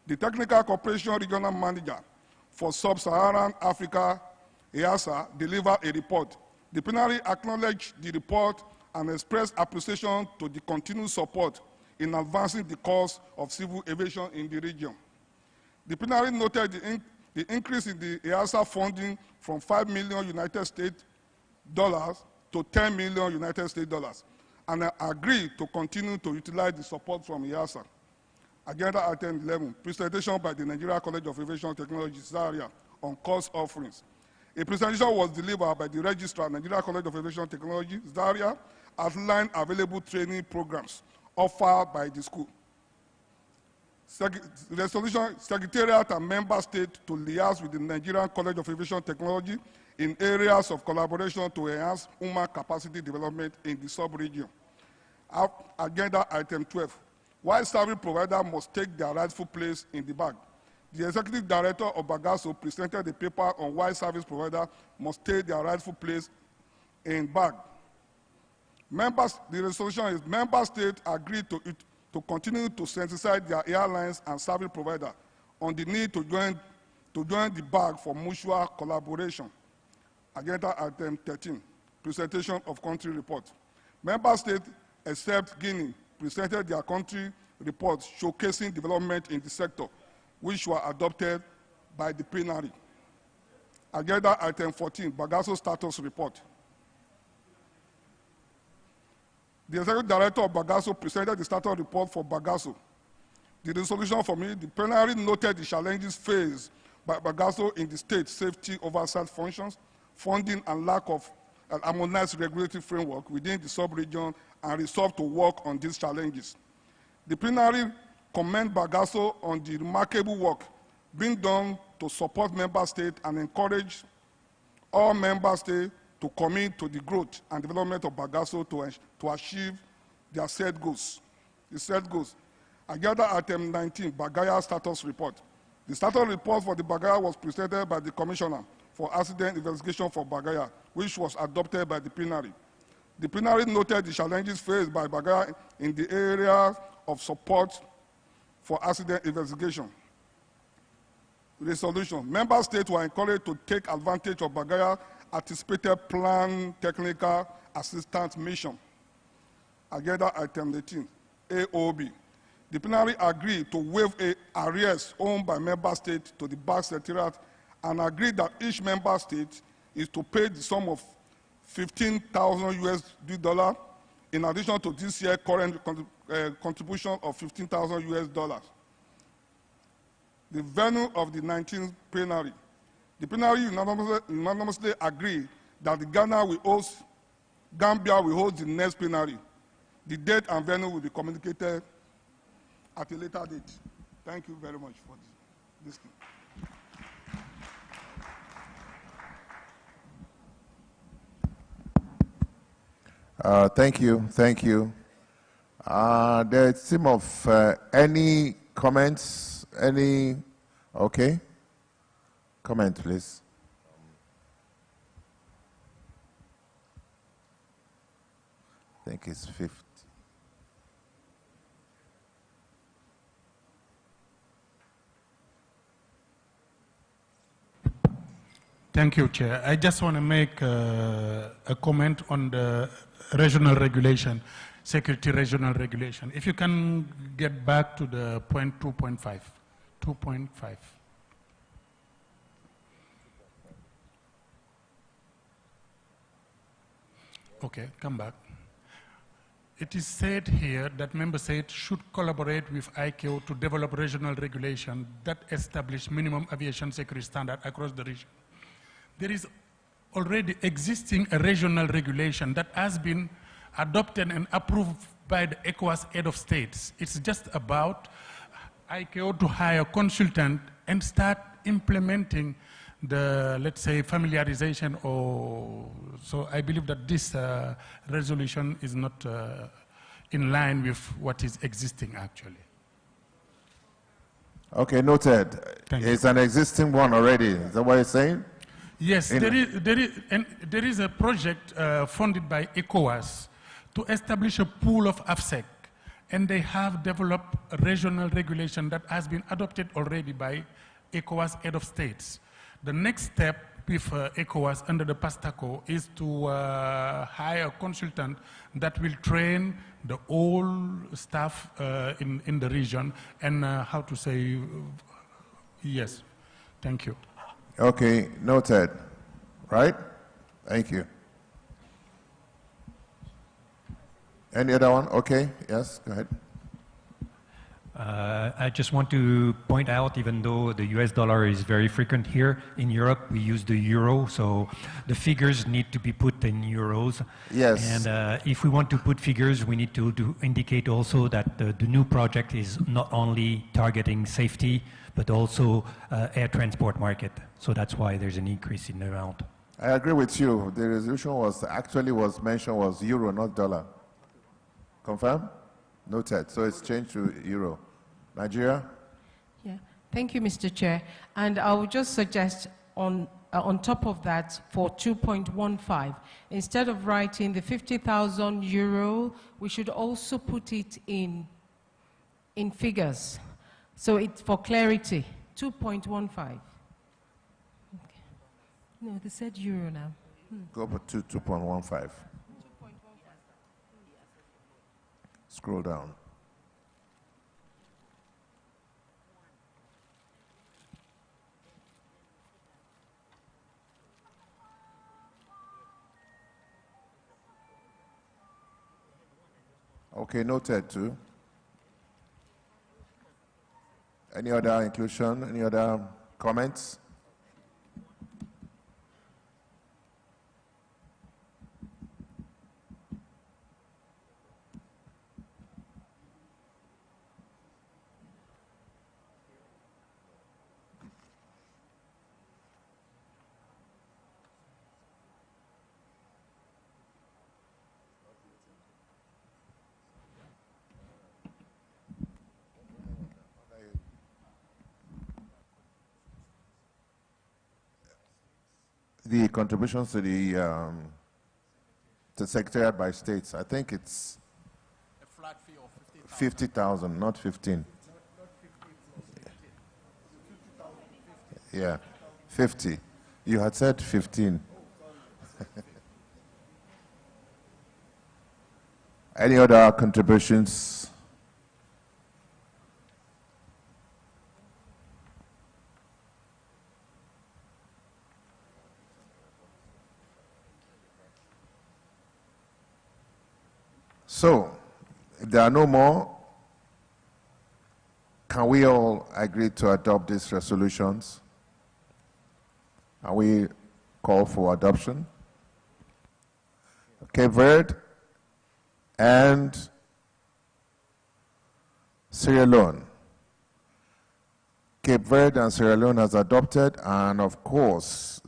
The Technical Cooperation Regional Manager for Sub-Saharan Africa, EASA, delivered a report. The plenary acknowledged the report and expressed appreciation to the continued support in advancing the cause of civil aviation in the region. The plenary noted the increase in the EASA funding from $5 million United States dollars to $10 million United States dollars, and agreed to continue to utilize the support from EASA. Agenda item 11, presentation by the Nigeria College of Aviation Technology, Zaria, on course offerings. A presentation was delivered by the registrar, Nigeria College of Aviation Technology, Zaria, outlined available training programs offered by the school. Resolution, Secretariat and Member State to liaise with the Nigerian College of Aviation Technology in areas of collaboration to enhance human capacity development in the sub-region. Agenda item 12, why service provider must take their rightful place in the BAG. The Executive Director of Bagasso presented a paper on why service provider must take their rightful place in BAG. The resolution is member states agreed to continue to sensitize their airlines and service provider on the need to join the BAG for mutual collaboration. Agenda item 13, presentation of country report. Member states, except Guinea, presented their country reports showcasing development in the sector, which were adopted by the plenary. Agenda item 14, Bagasso status report. The Executive Director of Bagasso presented the status report for Bagasso. The resolution for me, the plenary noted the challenges faced by Bagasso in the state safety oversight functions, funding and lack of an harmonized regulatory framework within the sub-region, and resolved to work on these challenges. The plenary commend Bagasso on the remarkable work being done to support member states and encourage all member states to commit to the growth and development of Bagasso to achieve their set goals. The set goals. Agenda item 19, Bagaya status report. The status report for the Bagaya was presented by the Commissioner for Accident Investigation for Bagaya, which was adopted by the plenary. The plenary noted the challenges faced by Bagaya in the area of support for accident investigation. Resolution. Member states were encouraged to take advantage of Bulgaria's anticipated planned technical assistance mission. Agenda item 18, AOB. The plenary agreed to waive arrears owned by member states to the BAG Secretariat and agreed that each member state is to pay the sum of 15,000 USD in addition to this year's current contribution of 15,000 USD. The venue of the 19th plenary. The plenary unanimously agreed that Gambia will host the next plenary. The date and venue will be communicated at a later date. Thank you very much for this. Thank you. There seem of any comments. Okay? Comment, please. I think it's 50. Thank you, Chair. I just want to make a comment on the regional regulation, security regional regulation. If you can get back to the point 2.5. 2.5. Okay, come back. It is said here that member states should collaborate with ICAO to develop regional regulation that establish minimum aviation security standard across the region. There is already existing a regional regulation that has been adopted and approved by the ECOWAS head of states. It's just about ICAO to hire a consultant and start implementing the, let's say, familiarization. So I believe that this resolution is not in line with what is existing actually. Okay, noted. It's an existing one already. Is that what you're saying? Yes, there is a project funded by ECOWAS to establish a pool of AFSEC, and they have developed a regional regulation that has been adopted already by ECOWAS head of states. The next step with ECOWAS under the PASTACO is to hire a consultant that will train the whole staff in the region and how to say, yes, thank you. Okay, noted. Right? Thank you. Any other one? Okay, yes, go ahead. I just want to point out, even though the US dollar is very frequent here, in Europe we use the euro, so the figures need to be put in euros. Yes. And if we want to put figures, we need to indicate also that the new project is not only targeting safety, but also air transport market. So that's why there's an increase in the amount. I agree with you. The resolution was mentioned was euro, not dollar. Confirm? Noted. So it's changed to euro. Nigeria? Yeah. Thank you, Mr. Chair. And I would just suggest on top of that for 2.15, instead of writing the 50,000 euro, we should also put it in figures. So it's for clarity, 2.15. Okay. No, they said euro now. Go for 2.15. Scroll down. Okay, noted too. Any other inclusion? Any other comments? The contributions to the secretariat by states, I think it's a flat fee of 50,000, not 15. Yeah, 50. You had said 15. Any other contributions? So, if there are no more, can we all agree to adopt these resolutions? Can we call for adoption? Cape Verde and Sierra Leone. Cape Verde and Sierra Leone has adopted, and of course,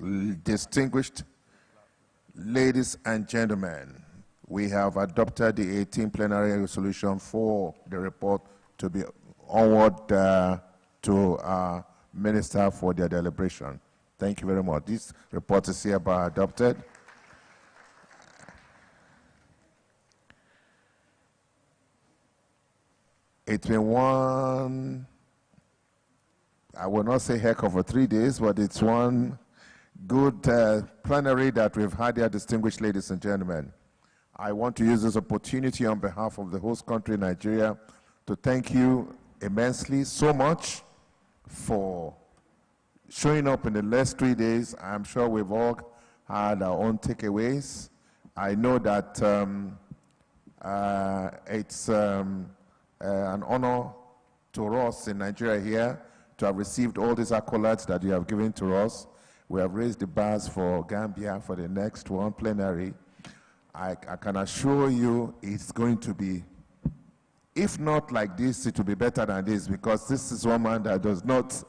distinguished ladies and gentlemen, we have adopted the 18th plenary resolution for the report to be onward to our Minister for their deliberation. Thank you very much. This report is hereby adopted. It's been one, I will not say heck of a 3 days, but it's one good plenary that we've had here, distinguished ladies and gentlemen. I want to use this opportunity on behalf of the host country, Nigeria, to thank you immensely so much for showing up in the last 3 days. I'm sure we've all had our own takeaways. I know that it's an honor to us in Nigeria here to have received all these accolades that you have given to us. We have raised the bars for Gambia for the next one plenary. I can assure you it's going to be, if not like this, it will be better than this, because this is one man that does not,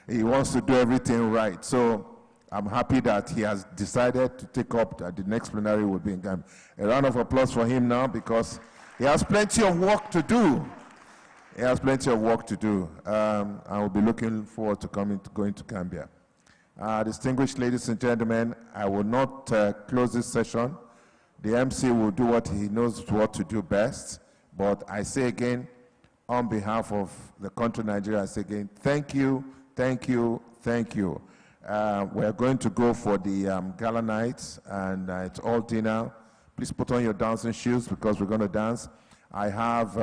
he wants to do everything right. So I'm happy that he has decided to take up that the next plenary will be in Gambia. A round of applause for him now, because he has plenty of work to do. He has plenty of work to do. I will be looking forward to going to Gambia. Distinguished ladies and gentlemen, I will not close this session. The MC will do what he knows what to do best. But I say again, on behalf of the country Nigeria, I say again, thank you, thank you, thank you. We're going to go for the gala night, and it's all dinner. Please put on your dancing shoes, because we're going to dance. I have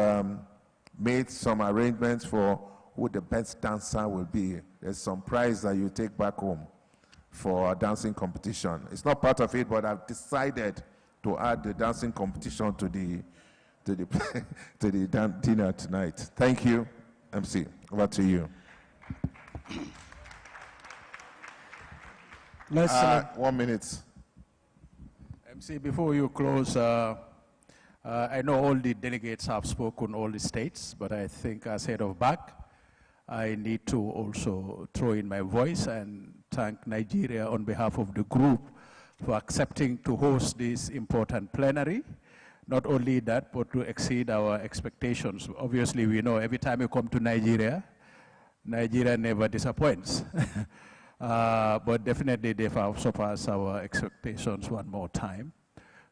made some arrangements for who the best dancer will be. There's some prize that you take back home for a dancing competition. It's not part of it, but I've decided to add the dancing competition to the dinner tonight. Thank you, MC. Over to you. Let's 1 minute. MC, before you close, I know all the delegates have spoken, all the states, but I think as head of BAC, I need to also throw in my voice and thank Nigeria on behalf of the group for accepting to host this important plenary. Not only that, but to exceed our expectations. Obviously, we know every time you come to Nigeria, Nigeria never disappoints. But definitely they have surpassed our expectations one more time,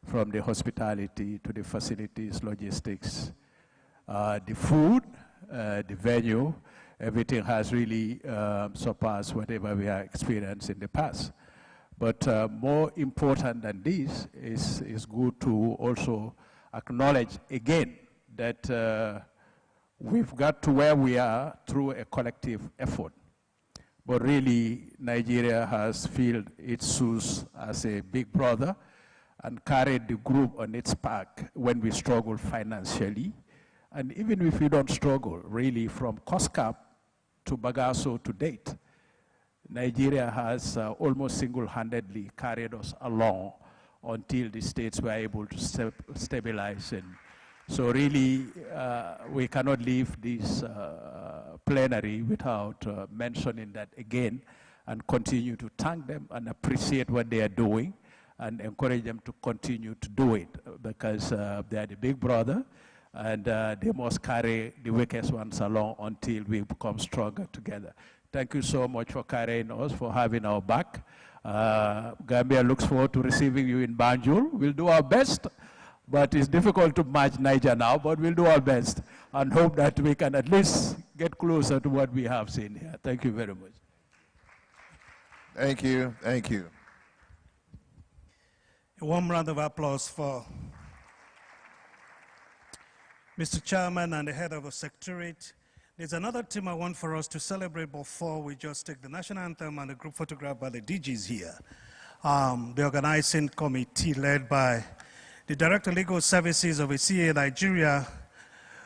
from the hospitality to the facilities, logistics, the food, the venue. Everything has really surpassed whatever we have experienced in the past. But more important than this is good to also acknowledge again that we've got to where we are through a collective effort. But really, Nigeria has filled its shoes as a big brother and carried the group on its back when we struggle financially. And even if we don't struggle, really, from COSCAP to Bagasso to date, Nigeria has almost single-handedly carried us along until the states were able to stabilize. And so really, we cannot leave this plenary without mentioning that again, and continue to thank them and appreciate what they are doing and encourage them to continue to do it, because they are the big brother, and they must carry the weakest ones along until we become stronger together. Thank you so much for carrying us, for having our back. Gambia looks forward to receiving you in Banjul. We'll do our best, but it's difficult to match Niger now, but we'll do our best and hope that we can at least get closer to what we have seen here. Thank you very much. Thank you. Thank you. A warm round of applause for Mr. Chairman and the head of the Secretariat. There's another team I want for us to celebrate before we just take the national anthem and the group photograph by the DGs here. The organizing committee led by the Director of Legal Services of ACA Nigeria,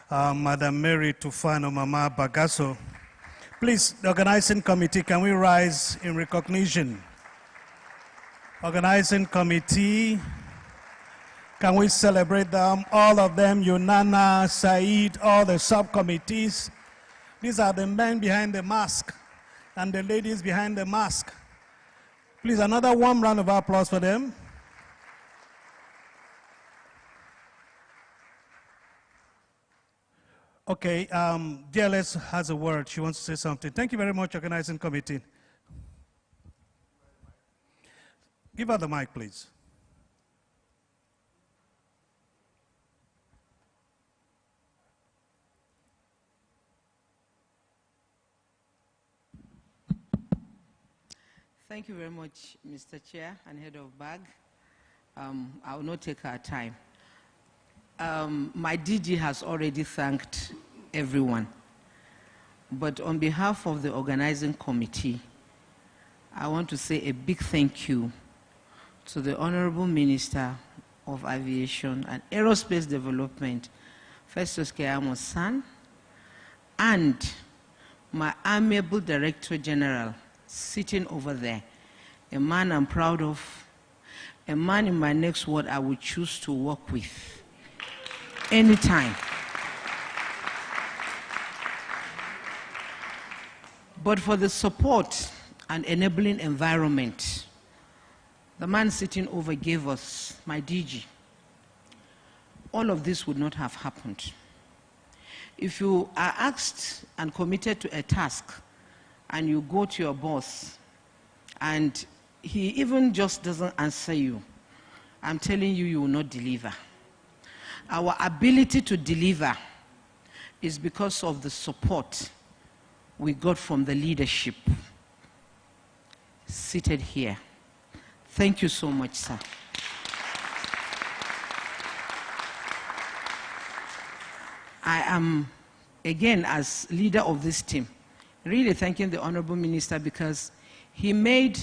Madam Mary Tufano Mama Bagaso. Please, the organizing committee, can we rise in recognition? Organizing committee, can we celebrate them? All of them, Yunana, Said, all the subcommittees. These are the men behind the mask and the ladies behind the mask. Please, another warm round of applause for them. Okay, DLS has a word. She wants to say something. Thank you very much, organizing committee. Give her the mic, please. Thank you very much, Mr. Chair and Head of BAG. I will not take our time. My DG has already thanked everyone. But on behalf of the organizing committee, I want to say a big thank you to the Honorable Minister of Aviation and Aerospace Development, Festus Keyamo San, and my amiable Director General sitting over there, a man I'm proud of, a man in my next ward I would choose to work with anytime. But for the support and enabling environment, the man sitting over gave us, my DG. All of this would not have happened. If you are asked and committed to a task, and you go to your boss, and he even just doesn't answer you, I'm telling you, you will not deliver. Our ability to deliver is because of the support we got from the leadership seated here. Thank you so much, sir. I am, again, as leader of this team, really thanking the Honorable Minister because he made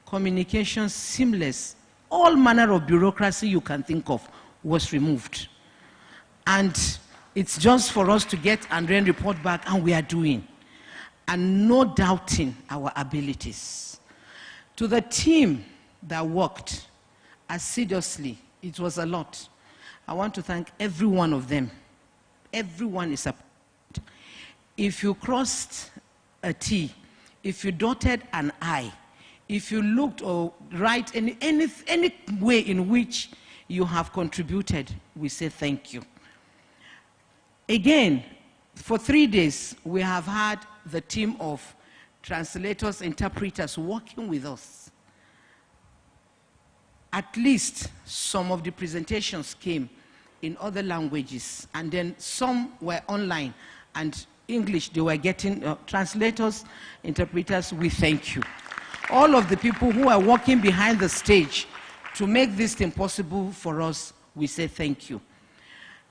communication seamless. All manner of bureaucracy you can think of was removed. And it's just for us to get and then report back, and we are doing. And no doubting our abilities. To the team that worked assiduously, it was a lot. I want to thank every one of them. Everyone is supported. If you crossed a T, if you dotted an I, if you looked or write any way in which you have contributed, we say thank you. Again, for 3 days, we have had the team of translators, interpreters working with us. At least some of the presentations came in other languages, and then some were online, and English, they were getting translators, interpreters, we thank you. All of the people who are working behind the stage to make this thing possible for us, we say thank you.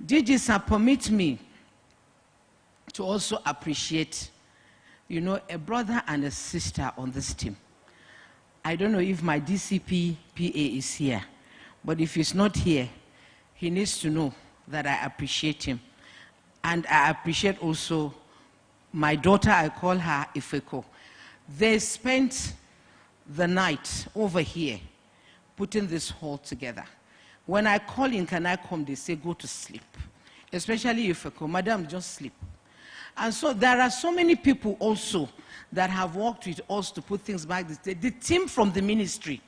DG sir, permit me to also appreciate, you know, a brother and a sister on this team. I don't know if my DCP PA is here, but if he's not here, he needs to know that I appreciate him. And I appreciate also my daughter, I call her Ifeko. They spent the night over here putting this hall together. When I call in, can I come? They say, go to sleep. Especially Ifeko, madam, just sleep. And so there are so many people also that have worked with us to put things back. The team from the ministry.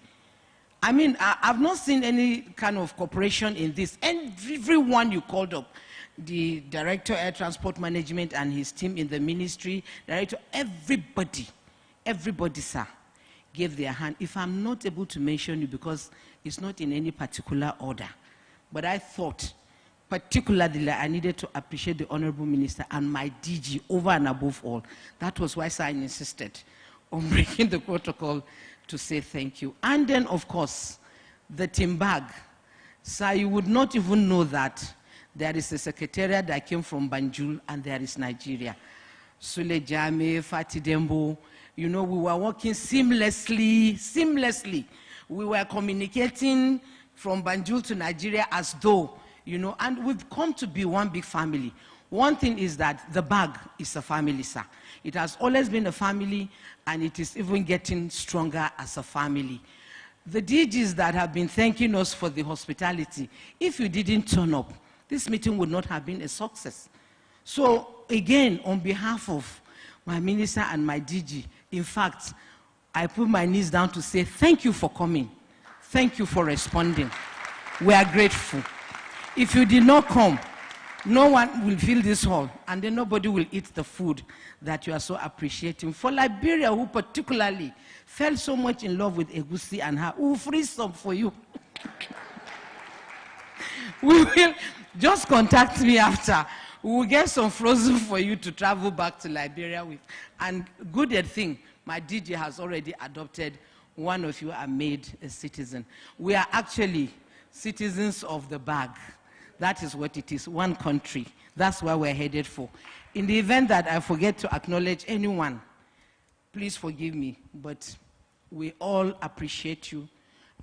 I mean, I've not seen any kind of cooperation in this. And everyone you called up, the Director Air Transport Management and his team in the ministry, Director, everybody, sir, gave their hand. If I'm not able to mention you because it's not in any particular order, but I thought particularly I needed to appreciate the Honorable Minister and my DG over and above all. That was why, sir, I insisted on breaking the protocol to say thank you. And then, of course, the team bag. Sir, you would not even know that there is a secretariat that came from Banjul and there is Nigeria. Sule Jame, Fati Dembo, you know, we were working seamlessly. We were communicating from Banjul to Nigeria as though, you know, and we've come to be one big family. One thing is that the bag is a family, sir. It has always been a family, and it is even getting stronger as a family. The DGs that have been thanking us for the hospitality, if you didn't turn up, this meeting would not have been a success. So again, on behalf of my minister and my DG, in fact, I put my knees down to say thank you for coming. Thank you for responding. We are grateful. If you did not come, no one will fill this hall, and then nobody will eat the food that you are so appreciating. For Liberia, who particularly fell so much in love with Egusi and her, we will freeze some for you. We will, just contact me after. We will get some frozen for you to travel back to Liberia with. And good thing, my DJ has already adopted one of you and made a citizen. We are actually citizens of the bag. That is what it is, one country. That's where we're headed for. In the event that I forget to acknowledge anyone, please forgive me, but we all appreciate you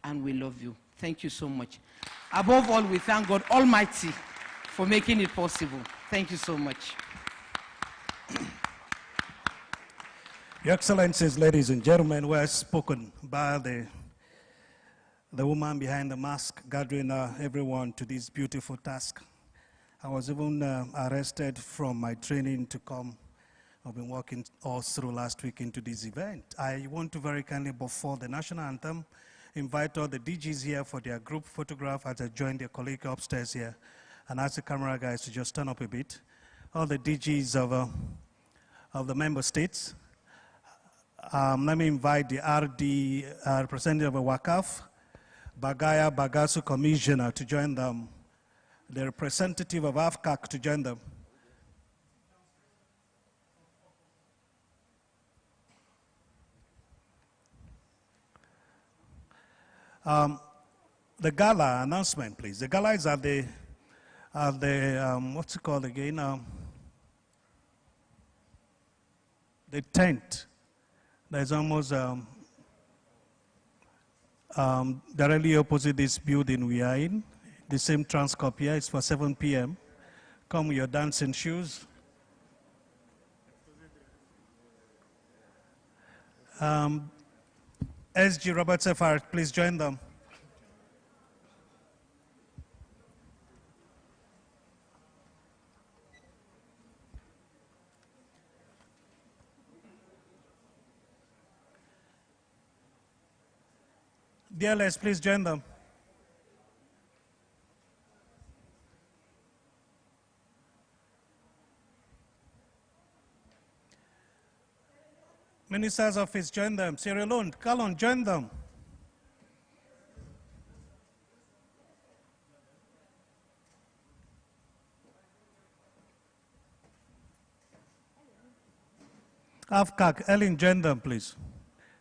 and we love you. Thank you so much. Above all, we thank God Almighty for making it possible. Thank you so much. Your Excellencies, ladies and gentlemen, were spoken by the woman behind the mask, gathering everyone to this beautiful task. I was even arrested from my training to come. I've been working all through last week into this event. I want to very kindly, before the national anthem, invite all the DGs here for their group photograph as I join their colleague upstairs here, and ask the camera guys to just turn up a bit. All the DGs of the member states. Let me invite the RD representative of WACAF, Bagaya Bagasu Commissioner to join them, the representative of AFCAC to join them. The gala announcement, please. The gala is at the what's it called again? The tent. There's almost directly opposite this building we are in. The same Transcorp here. It's for 7 p.m. Come with your dancing shoes. SG Robert Sefard, please join them. DLS, please join them. Minister's office, join them. Sierra Leone, Kalon, join them. AFCAC, Ellen, join them, please.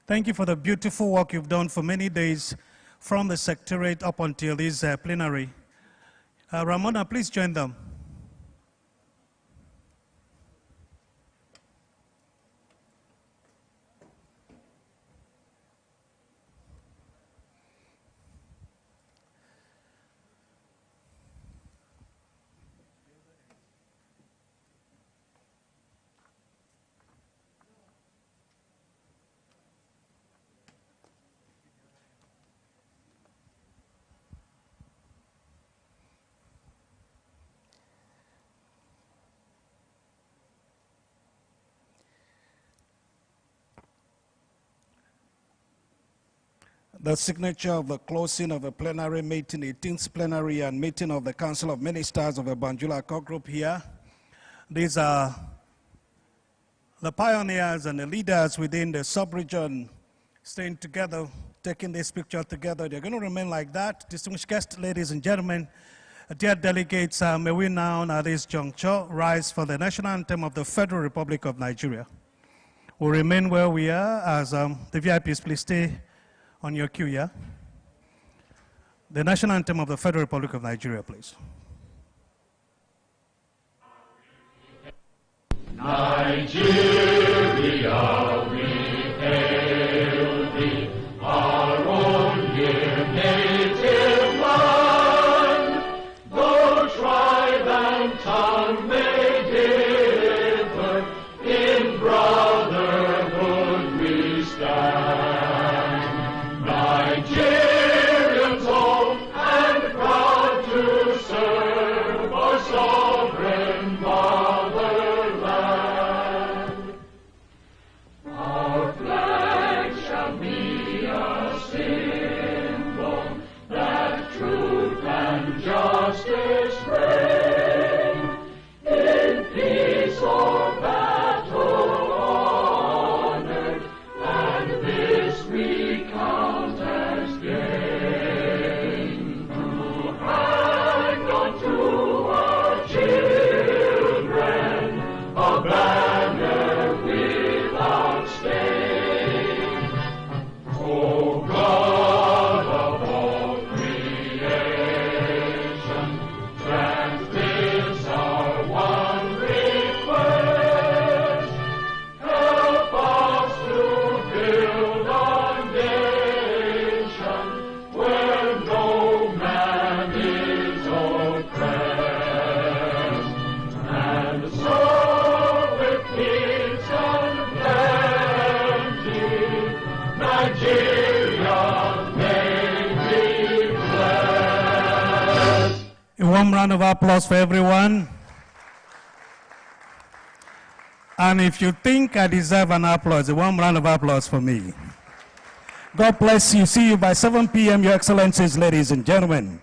Thank you for the beautiful work you've done for many days from the secretariat up until this plenary. Ramona, please join them. The signature of the closing of the plenary meeting, 18th plenary and meeting of the Council of Ministers of the BANJUL Accord Group here. These are the pioneers and the leaders within the sub-region staying together, taking this picture together. They're going to remain like that. Distinguished guests, ladies and gentlemen, dear delegates, may we now at this juncture rise for the national anthem of the Federal Republic of Nigeria. We'll remain where we are as the VIPs, please stay On your cue, yeah? The national anthem of the Federal Republic of Nigeria, please. Nigeria, we hail thee, our own dear native land. Though tribe and tongue may differ, in brotherhood we stand. Nigerians old and proud to serve our sovereign motherland. Our flag shall be a symbol that truth and justice reign. In peace or battle honored, and this we count as gain. To hang on to our children a banner without stain. O God of all creation, grant this our one request. Help us to build our nation where no man is oppressed. And so with peace and plenty, Nigeria may be blessed. A warm round of applause for everyone. And if you think I deserve an applause, a warm round of applause for me. God bless you. See you by 7 p.m., Your Excellencies, ladies and gentlemen.